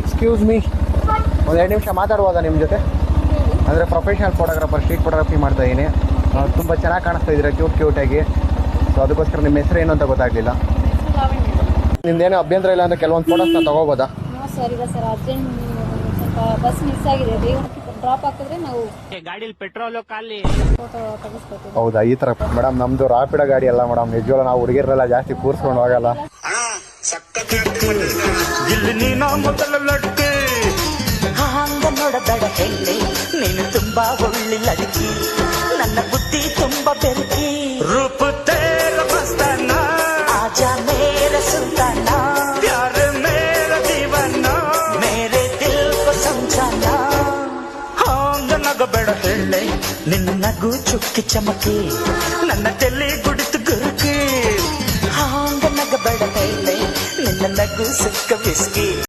Excuse me ಒಂದು 2 ನಿಮಿಷ ಮಾತಾಡ್ಬೋದಾ ನಿಮ್ಮ ಜೊತೆ? ಅಂದರೆ ಪ್ರೊಫೆಷನಲ್ ಫೋಟೋಗ್ರಾಫರ್, ಸ್ಟ್ರೀಟ್ ಫೋಟೋಗ್ರಫಿ ಮಾಡ್ತಾ ಇದ್ದೀನಿ. ತುಂಬ ಚೆನ್ನಾಗಿ ಕಾಣಿಸ್ತಾ ಇದ್ದೀರಾ, ಕ್ಯೂಟಾಗಿ. ಸೊ ಅದಕ್ಕೋಸ್ಕರ ನಿಮ್ಮ ಹೆಸರು ಏನು ಅಂತ ಗೊತ್ತಾಗಲಿಲ್ಲ. ನಿಮ್ದೇನೋ ಅಭ್ಯಂತರ ಇಲ್ಲ ಅಂದರೆ ಕೆಲವೊಂದು ಫೋಟೋಸ್ನ ತೊಗೋಬೋದಾ? ಸರ್ ಇಲ್ಲ ಸರ್, ಅರ್ಜೆಂಟ್ ಸ್ವಲ್ಪ ಬಸ್ ಮಿಸ್ ಆಗಿದೆ, ಬೇಗ ಡ್ರಾಪ್ ಹಾಕಿದ್ರೆ ನಾವು ಗಾಡಿಲಿ ಪೆಟ್ರೋಲು ಖಾಲಿ ಫೋಟೋ ತೆಗಿಸ್ಕೊತೀವಿ. ಹೌದಾ, ಈ ಥರ ಮೇಡಮ್ ನಮ್ಮದು ರಾಪಿಡ ಗಾಡಿ ಅಲ್ಲ ಮೇಡಮ್. ನಿಜವಾಗ್ಲೂ ನಾವು ಹುಡುಗಿರೆಲ್ಲ ಜಾಸ್ತಿ ಕೂರಿಸ್ಕೊಂಡು ಹೋಗಲ್ಲ. ಹಂಗ ನೋಡಬೇಡ ಹೇಳಿ, ನೀನು ತುಂಬಾ ಒಳ್ಳೆ ಲಡ್ಕಿ, ನನ್ನ ಬುದ್ಧಿ ತುಂಬಾ ಬೆರಕಿ. ರೂಪ ತೇರ ಮಸ್ತಾನ, ಆಜಾ ಮೇರ ಸುಲ್ತಾನ, ಪ್ಯಾರ ಮೇರ ದೀವಾನ, ಮೇರೆ ದಿಲ್ ಕೋ ಸಮझाನ. ಹಂಗ ನಗಬೇಡ ಹೇಳಿ, ನಿನ್ನ ನಗು ಚುಕ್ಕಿ ಚಮಕಿ, ನನ್ನ ತಲೆ ಗುಡಿತು ಗುರುಕಿ. ಹಂಗ ನಗಬೇಡ ಹೇಳಿ, ನಿನ್ನ ನಗು ಸಿಕ್ಕ ಬಿಸ್ಕಿ.